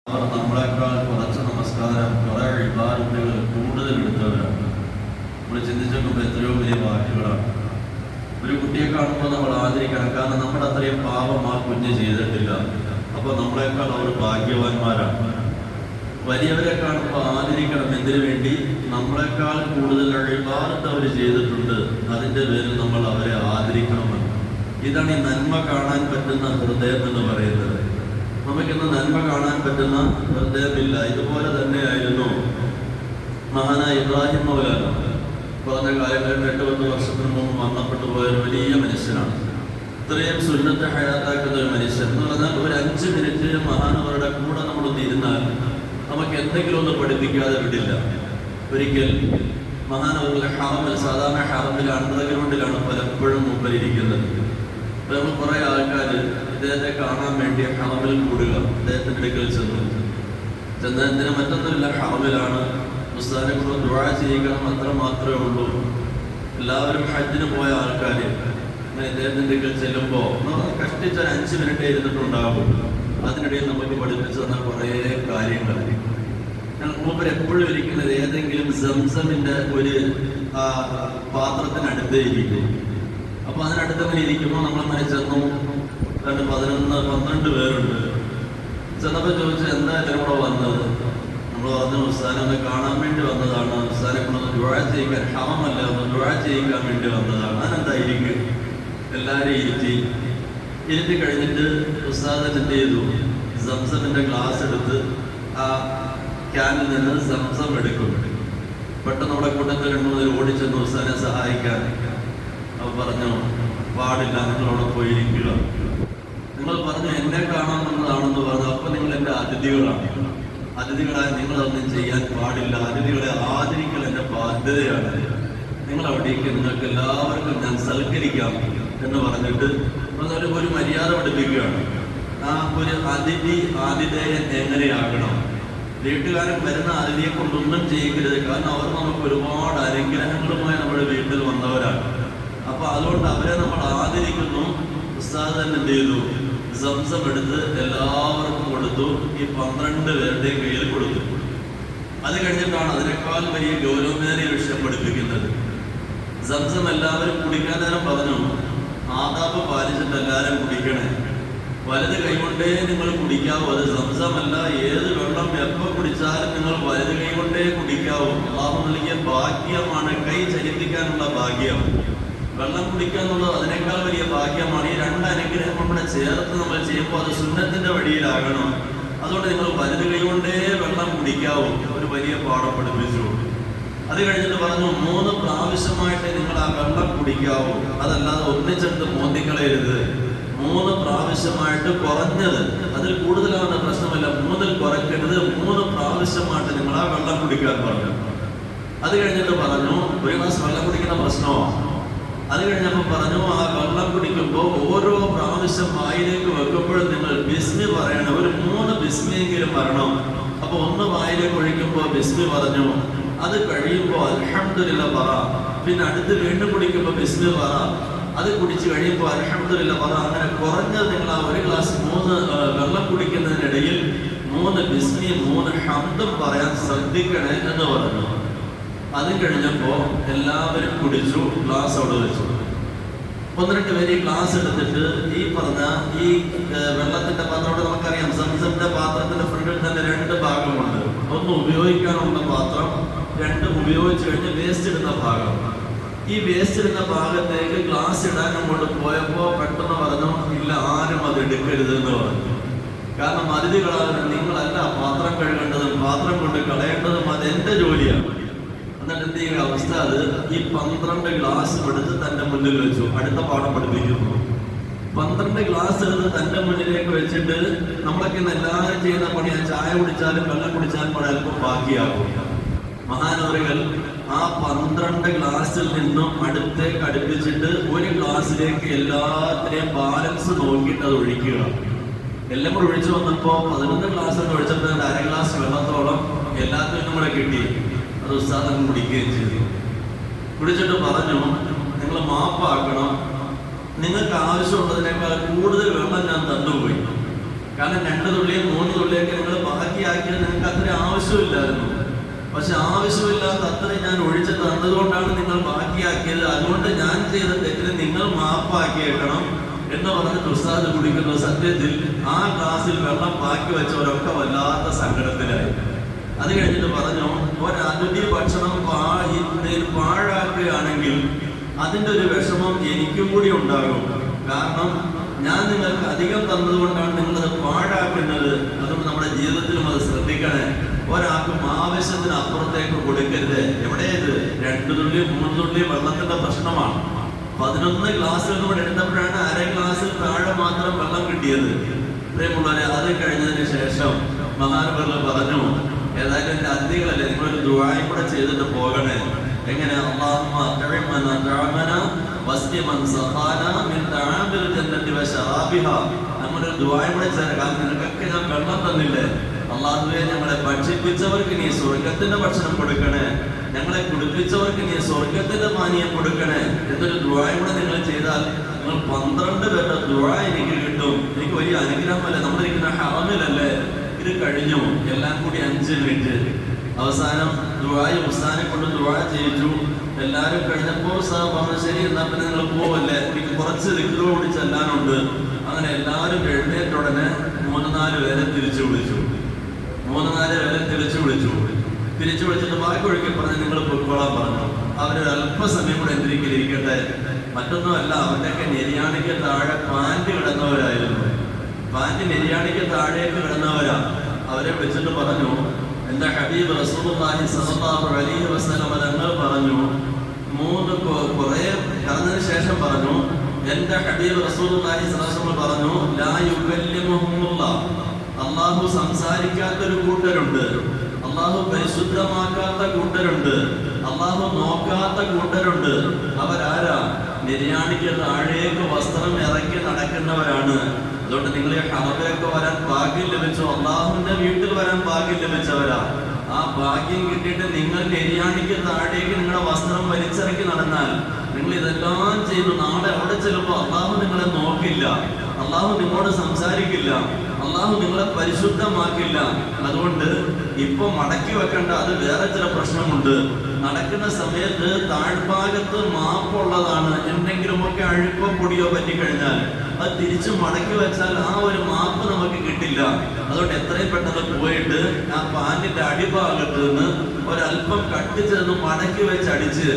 അവർ നമ്മളെക്കാൾ കുറച്ച് നമസ്കാരം കുറെ ഇബാദത്തുകൾ കൂടുതൽ എടുത്തവരാണ്. നമ്മൾ ചിന്തിച്ചു നോക്കുമ്പോൾ എത്രയോ വലിയ വാക്കുകളാണ്. ഒരു കുട്ടിയെ കാണുമ്പോൾ നമ്മൾ ആദരിക്കണം, കാരണം നമ്മുടെ അത്രയും പാപം ആ കുഞ്ഞ് ചെയ്തിട്ടില്ല. അപ്പോൾ നമ്മളെക്കാൾ അവർ ഭാഗ്യവാന്മാരാണ്. വലിയവരെ കാണുമ്പോൾ ആദരിക്കണം. എന്തിനു വേണ്ടി? നമ്മളെക്കാൾ കൂടുതൽ ഇബാദത്ത് അവർ ചെയ്തിട്ടുണ്ട്, അതിൻ്റെ പേരിൽ നമ്മൾ അവരെ ആദരിക്കണമെന്ന്. ഇതാണ് ഈ നന്മ കാണാൻ പറ്റുന്ന ഹൃദയം എന്ന് പറയുന്നത്. നമുക്കിന്ന് നന്മ കാണാൻ പറ്റുന്ന ഹൃദയമില്ല. ഇതുപോലെ തന്നെയായിരുന്നു മഹാനായ ഇബ്രാഹിം മൗലാന. കുറഞ്ഞ കാലങ്ങളിൽ 8-10 വർഷത്തിന് മുമ്പ് മരണപ്പെട്ടു പോയ ഒരു വലിയ മനുഷ്യനാണ്. ഇത്രയും സുന്നത്തെ ഹയാത്താക്കുന്ന ഒരു മനുഷ്യൻ എന്ന് പറഞ്ഞാൽ ഒരു 5 മിനിറ്റ് മഹാനവരുടെ കൂടെ നമ്മളൊന്ന് ഇരുന്നാൽ നമുക്ക് എന്തെങ്കിലും ഒന്ന് പഠിപ്പിക്കാതെ വിടില്ല. ഒരിക്കൽ മഹാനവരുടെ ഹറമിൽ, സാധാരണ ഹറമിൽ അണ്ടർഗ്രൗണ്ടിലാണ് പലപ്പോഴും മുമ്പിലിരിക്കുന്നത്. അപ്പോൾ നമ്മൾ കുറേ ആൾക്കാർ ഇദ്ദേഹത്തെ കാണാൻ വേണ്ടി ഹറമിൽ കൂടുക. അദ്ദേഹത്തിൻ്റെ അടുക്കൽ ചെന്നതിന് മറ്റൊന്നുമില്ല, ഹറമിലാണ്, ഉസ്താദിനെ കൊണ്ട് ദുആ ചെയ്യിക്കണം, അത്ര മാത്രമേ ഉള്ളൂ. എല്ലാവരും ഹജ്ജിന് പോയ ആൾക്കാർ ഇദ്ദേഹത്തിൻ്റെ അടുക്കൽ ചെല്ലുമ്പോൾ കഷ്ടിച്ച് 5 മിനിറ്റ് ഇരുന്നിട്ടുണ്ടാകും. അതിനിടയിൽ നമുക്ക് പഠിപ്പിച്ചു തന്ന കുറേ കാര്യങ്ങൾ. മൂപ്പർ എപ്പോഴും ഇരിക്കുന്നത് ഏതെങ്കിലും സംസമിൻ്റെ ഒരു പാത്രത്തിനടുത്തേ ഇരിക്കും. അപ്പോൾ അതിനടുത്തങ്ങനെ ഇരിക്കുമ്പോൾ നമ്മളങ്ങനെ ചെന്നു. 11-12 പേരുണ്ട്. ചെന്നപ്പോൾ ചോദിച്ചു, എന്താ ഇവിടെ വന്നത്? നമ്മൾ പറഞ്ഞു, ഉസ്താദിനെ ഒന്ന് കാണാൻ വേണ്ടി വന്നതാണ്, ഉസ്താദിനെ കൊണ്ടൊന്ന് ദുആ ചെയ്യിക്കാൻ, ഹറമല്ല, ഒന്ന് ദുആ ചെയ്യിക്കാൻ വേണ്ടി വന്നതാണ്. അതിനെന്തായിരിക്കും? എല്ലാവരും ഇരുത്തി കഴിഞ്ഞിട്ട് ഉസ്താദ് എന്ത് ചെയ്തു? സംസമിൻ്റെ ഗ്ലാസ് എടുത്ത് ആ ക്യാനിൽ നിന്ന് സംസം എടുക്കും. പെട്ടെന്ന് നമ്മുടെ കൂട്ടത്തിൽ 2-3 ഓടിച്ചെന്ന് ഉസ്താദിനെ സഹായിക്കാൻ. അവർ പറഞ്ഞു, പാടില്ല, നിങ്ങളവിടെ പോയിരിക്കുക. നിങ്ങൾ പറഞ്ഞു എന്നെ കാണാൻ വന്നതാണെന്ന് പറഞ്ഞു. അപ്പം നിങ്ങൾ എൻ്റെ അതിഥികളായി നിങ്ങളൊന്നും ചെയ്യാൻ പാടില്ല. അതിഥികളെ ആദരിക്കൽ എൻ്റെ ബാധ്യതയാണ്. നിങ്ങളവിടേക്ക് നിങ്ങൾക്ക് എല്ലാവർക്കും ഞാൻ സൽക്കരിക്കാം എന്ന് പറഞ്ഞിട്ട് ഒരു മര്യാദ പഠിപ്പിക്കുകയാണ്. ആ ഒരു ആതിഥേയൻ എങ്ങനെയാകണം? വീട്ടുകാരൻ വരുന്ന അതിഥിയെ കൊണ്ടൊന്നും ചെയ്യരുത്. കാരണം അവർ നമുക്ക് ഒരുപാട് അനുഗ്രഹങ്ങളുമായി നമ്മുടെ വീട്ടിൽ വന്നവരാണ്. അപ്പൊ അതുകൊണ്ട് അവരെ നമ്മൾ ആദരിക്കുന്നു. ഉസ്താദ് തന്നെ എന്ത് ചെയ്തു? സംസം എടുത്ത് എല്ലാവർക്കും കൊടുത്തു. ഈ 12 പേരുടെയും കയ്യിൽ കൊടുത്തു. അത് കഴിഞ്ഞിട്ടാണ് അതിനേക്കാൾ വലിയ ഗൗരവമേറിയ വിഷയം പഠിപ്പിക്കുന്നത്. സംസം എല്ലാവരും കുടിക്കാൻ നേരം പറഞ്ഞു, ആദാബ് പാലിച്ചിട്ട് എല്ലാവരും കുടിക്കണേ. വലത് കൈകൊണ്ടേ നിങ്ങൾ കുടിക്കാവൂ. അത് സംസമല്ല, ഏത് വെള്ളം എപ്പോൾ കുടിച്ചാലും നിങ്ങൾ വലത് കൈകൊണ്ടേ കുടിക്കാവൂ. അല്ലാഹു നൽകിയ ഭാഗ്യമാണ്, കൈ ചലിപ്പിക്കാനുള്ള ഭാഗ്യം. വെള്ളം കുടിക്കുക എന്നുള്ളത് അതിനേക്കാൾ വലിയ ഭാഗ്യമാണ്. ഈ 2 അനുഗ്രഹം നമ്മുടെ ചേർത്ത് നമ്മൾ ചെയ്യുമ്പോൾ അത് സുന്നത്തിന്റെ വഴിയിലാകണം. അതുകൊണ്ട് നിങ്ങൾ വലത് കൈകൊണ്ടേ വെള്ളം കുടിക്കാവൂ. ഒരു വലിയ പാഠം പഠിപ്പിച്ചു. അത് കഴിഞ്ഞിട്ട് പറഞ്ഞു, 3 പ്രാവശ്യമായിട്ട് നിങ്ങൾ ആ വെള്ളം കുടിക്കാവൂ. അതല്ലാതെ ഒന്നിച്ചെടുത്ത് മോന്തിക്കളയരുത്. 3 പ്രാവശ്യമായിട്ട്, കുറഞ്ഞത്, അതിൽ കൂടുതലാവുന്ന പ്രശ്നമില്ല, 3-ൽ കുറയ്ക്കരുത്. 3 പ്രാവശ്യമായിട്ട് നിങ്ങൾ ആ വെള്ളം കുടിക്കാൻ പറഞ്ഞു. അത് കഴിഞ്ഞിട്ട് പറഞ്ഞു, ഒരു ഗ്ലാസ് വെള്ളം കുടിക്കുന്ന പ്രശ്നമോ? അത് കഴിഞ്ഞപ്പോൾ പറഞ്ഞു, ആ വെള്ളം കുടിക്കുമ്പോൾ ഓരോ പ്രാവശ്യം വായിലേക്ക് വെക്കുമ്പോഴും നിങ്ങൾ ബിസ്മി പറയണം. ഒരു 3 ബിസ്മിയെങ്കിലും വരണം. അപ്പൊ 1 വായിലേക്ക് ഒഴിക്കുമ്പോൾ ബിസ്മി പറഞ്ഞു. അത് കഴിയുമ്പോൾ അൽഹംദുലില്ലാഹ് പറ. പിന്നെ അടുത്ത് വീണ്ടും കുടിക്കുമ്പോൾ ബിസ്മി പറ. അത് കുടിച്ച് കഴിയുമ്പോൾ അൽഹംദുലില്ലാഹ് പറ. അങ്ങനെ കുറഞ്ഞത് നിങ്ങൾ ആ ഒരു ഗ്ലാസ് 3 വെള്ളം കുടിക്കുന്നതിനിടയിൽ 3 ബിസ്മി 3 ഹംദും പറയാൻ ശ്രദ്ധിക്കണേ എന്ന് പറഞ്ഞു. അത് കഴിഞ്ഞപ്പോ എല്ലാവരും കുടിച്ചു. ഗ്ലാസ് അവിടെ വെച്ചു. 1-2 പേര് ഈ ഗ്ലാസ് എടുത്തിട്ട് ഈ പറഞ്ഞ ഈ വെള്ളത്തിന്റെ പാത്രം, നമുക്കറിയാം സംസമിന്റെ പാത്രത്തിന്റെ ഫ്രണ്ടിൽ തന്നെ 2 ഭാഗമുണ്ട്. ഒന്ന് ഉപയോഗിക്കാനുള്ള പാത്രം, 2 ഉപയോഗിച്ച് കഴിഞ്ഞ് വേസ്റ്റ് ഇടുന്ന ഭാഗം. ഈ വേസ്റ്റ് ഇടുന്ന ഭാഗത്തേക്ക് ഗ്ലാസ് ഇടാൻ അങ്ങോട്ട് പോയപ്പോ പെട്ടെന്ന് പറഞ്ഞു, ഇല്ല, ആരും അത് എടുക്കരുത് എന്ന് പറഞ്ഞു. കാരണം അതിഥികളാകുന്ന നിങ്ങളല്ല പാത്രം കഴുകേണ്ടതും പാത്രം കൊണ്ട് കളയേണ്ടതും അത് എന്റെ ജോലിയാണ്. എന്നിട്ട് എന്ത് ചെയ്യുക അവസ്ഥ? അത് ഈ 12 ഗ്ലാസ് എടുത്ത് തന്റെ മുന്നിൽ വെച്ചു. അടുത്ത പാഠം പഠിപ്പിക്കുന്നു. 12 ഗ്ലാസ് എടുത്ത് തന്റെ മുന്നിലേക്ക് വെച്ചിട്ട്, നമ്മളൊക്കെ ഇന്ന് എല്ലാവരും ചെയ്യുന്ന പണിയാ, ചായ കുടിച്ചാലും വെള്ളം കുടിച്ചാലും അല്പം ബാക്കിയാകും. മഹാനവറുകൾ ആ 12 ഗ്ലാസ്സിൽ നിന്നും അടുത്തേക്ക് അടുപ്പിച്ചിട്ട് ഒരു ഗ്ലാസ്സിലേക്ക് എല്ലാത്തിനെയും ബാലൻസ് നോക്കിയിട്ട് അത് ഒഴിക്കുക. എല്ലാം കൂടെ ഒഴിച്ചു വന്നപ്പോ 11 ഗ്ലാസ് ഒഴിച്ചപ്പോൾ 1/2 ഗ്ലാസ് വെള്ളത്തോളം എല്ലാത്തിനും കൂടെ കിട്ടി. അത് ഉസ്താദ് കുടിക്കുകയും ചെയ്തു. കുടിച്ചിട്ട് പറഞ്ഞു, നിങ്ങൾ മാപ്പാക്കണം, നിങ്ങൾക്ക് ആവശ്യമുള്ളതിനേക്കാൾ കൂടുതൽ വെള്ളം ഞാൻ തന്നുപോയി. കാരണം 2 തുള്ളിയും 3 തുള്ളിയൊക്കെ നിങ്ങൾ ബാക്കി ആവശ്യമില്ലായിരുന്നു. പക്ഷെ ആവശ്യമില്ലാത്ത അത്രയും ഞാൻ ഒഴിച്ചു തന്നതുകൊണ്ടാണ് നിങ്ങൾ ബാക്കിയാക്കിയത്. അതുകൊണ്ട് ഞാൻ ചെയ്ത തെറ്റിന് നിങ്ങൾ മാപ്പാക്കിയേക്കണം എന്ന് പറഞ്ഞിട്ട് ഉസ്താദ് കുടിക്കുന്നു. സത്യത്തിൽ ആ ഗ്ലാസ്സിൽ വെള്ളം ബാക്കി വെച്ചവരൊക്കെ വല്ലാത്ത സങ്കടത്തിലായി. അത് കഴിഞ്ഞിട്ട് പറഞ്ഞു, ഒരതിഥി ഭക്ഷണം പാഴാക്കുകയാണെങ്കിൽ അതിൻ്റെ ഒരു വിഷമം എനിക്കും കൂടി ഉണ്ടാകും. കാരണം ഞാൻ നിങ്ങൾക്ക് അധികം തന്നതുകൊണ്ടാണ് നിങ്ങളത് പാഴാക്കുന്നത്. അതുകൊണ്ട് നമ്മുടെ ജീവിതത്തിലും അത് ശ്രദ്ധിക്കണേ. ഒരാൾക്കും ആവശ്യത്തിന് അപ്പുറത്തേക്ക് കൊടുക്കരുത്. എവിടെയത് 2 തുള്ളി 3 തുള്ളി വെള്ളത്തിന്റെ പ്രശ്നമാണ്. 11 ഗ്ലാസ്സിൽ കൂടെ എടുത്തപ്പോഴാണ് അര ഗ്ലാസ്സിൽ താഴെ മാത്രം വെള്ളം കിട്ടിയത്. പ്രിയമുള്ളവരെ, അത് കഴിഞ്ഞതിന് ശേഷം മഹാനവർ പറഞ്ഞു, ഏതായാലും എൻ്റെ അതിഥികളല്ലേ, നിങ്ങളൊരു ദുആയും കൂടെ ചെയ്തിട്ട് പോകണേ. എങ്ങനെ? അല്ലാഹുമ്മ അത്ഇംനാ തഅമന വസ്ഖിമൻ സഖാന മിൻ തഅമിൽ ജന്നതി വശറാബിഹാ. നമ്മളൊരു ദുആയും കൂടെ ചെയ്യണം. കാരണം നിനക്കൊക്കെ ഞാൻ വെള്ളം തന്നില്ലേ, അല്ലാഹുവേ ഞങ്ങളെ ഭക്ഷിപ്പിച്ചവർക്ക് നീ സ്വർഗത്തിന്റെ ഭക്ഷണം കൊടുക്കണേ, ഞങ്ങളെ കുടിപ്പിച്ചവർക്ക് നീ സ്വർഗത്തിന്റെ പാനീയം കൊടുക്കണേ എന്നൊരു ദുആയും കൂടെ നിങ്ങൾ ചെയ്താൽ നിങ്ങൾ 12 പേരുടെ ദുആ എനിക്ക് കിട്ടും. എനിക്ക് വലിയ അനുഗ്രഹമല്ലേ. നമ്മളിരിക്കുന്ന ഹറമിലല്ലേ. ഇത് കഴിഞ്ഞു. എല്ലാം കൂടി 5 മിനിറ്റ്. അവസാനം ദുആയും ഉസ്താദിനെ കൊണ്ട് ദുആ ചെയ്യിച്ചു. എല്ലാവരും കഴിഞ്ഞപ്പോൾ സാബ് പറഞ്ഞു, ശരി എന്നാ പിന്നെ നിങ്ങൾ പോവല്ലേ, എനിക്ക് കുറച്ച് ദിക്ർ കൂടി ചെല്ലാനുണ്ട്. അങ്ങനെ എല്ലാവരും എഴുന്നേറ്റ ഉടനെ 3-4 പേരെ തിരിച്ചു വിളിച്ചു. തിരിച്ചു വിളിച്ചിട്ട് ബാക്കി ഒഴുക്കി പറഞ്ഞ് നിങ്ങൾ പൊയ്ക്കോളാൻ പറഞ്ഞു. അവരൊരു അല്പസമയം കൂടെ എന്തിരിക്കൽ ഇരിക്കട്ടെ. മറ്റൊന്നുമല്ല, അവരുടെയൊക്കെ നെരിയാണിക്ക് താഴെ പാൻറ് കിടന്നവരായിരുന്നു. പാൻറ് നെരിയാണിക്ക് താഴേക്ക് കിടന്നവരാ. അവരെ വിളിച്ചിട്ട് പറഞ്ഞു, എൻ്റെ ഹബീബ് റസൂലുള്ളാഹി സ്വല്ലല്ലാഹു അലൈഹി വസല്ലം തങ്ങൾ പറഞ്ഞു, കുറെ കടന്നതിന് ശേഷം പറഞ്ഞു, എൻ്റെ ഹബീബ് റസൂലുള്ളാഹി സ്വല്ലല്ലാഹു അലൈഹി വസല്ലം പറഞ്ഞു, ലാ യുകല്ലിമുഹുമുല്ലാഹ്, അല്ലാഹു സംസാരിക്കാത്തൊരു കൂട്ടരുണ്ട്, അല്ലാഹു പരിശുദ്ധമാക്കാത്ത കൂട്ടരുണ്ട്, അല്ലാഹു നോക്കാത്ത കൂട്ടരുണ്ട്. അവരാരാ? നിര്യാണിക്ക് താഴേക്ക് വസ്ത്രം ഇറക്കി നടക്കുന്നവരാണ്. അതുകൊണ്ട് നിങ്ങൾ ഹറമിലൊക്കെ വരാൻ ഭാഗ്യം ലഭിച്ചു, അള്ളാഹുവിന്റെ വീട്ടിൽ വരാൻ ഭാഗ്യം ലഭിച്ചവരാ. ആ ഭാഗ്യം കിട്ടിയിട്ട് നിങ്ങൾ നിര്യാണിക്ക് താഴേക്ക് നിങ്ങളുടെ വസ്ത്രം വലിച്ചിറക്കി നടന്നാൽ, നിങ്ങൾ ഇതെല്ലാം ചെയ്തു, നാളെ അവിടെ ചെല്ലുമ്പോൾ അള്ളാഹു നിങ്ങളെ നോക്കില്ല, അള്ളാഹു നിങ്ങളോട് സംസാരിക്കില്ല, അള്ളാഹു നിങ്ങളെ പരിശുദ്ധമാക്കില്ല. അതുകൊണ്ട് ഇപ്പൊ മടക്കി വെക്കേണ്ട, അത് വേറെ ചില പ്രശ്നമുണ്ട്. നടക്കുന്ന സമയത്ത് താഴ്ഭാഗത്ത് മാപ്പുള്ളതാണ്. എന്തെങ്കിലുമൊക്കെ അഴുക്കോ പൊടിയോ പറ്റിക്കഴിഞ്ഞാൽ അത് തിരിച്ചു മടക്കി വെച്ചാൽ ആ ഒരു മാപ്പ് നമുക്ക് കിട്ടില്ല. അതുകൊണ്ട് എത്രയും പെട്ടെന്ന് പോയിട്ട് ആ പാനിന്റെ അടിഭാഗത്ത് നിന്ന് ഒരല്പം കട്ടിച്ചെന്ന് മടക്കി വെച്ച് അടിച്ച്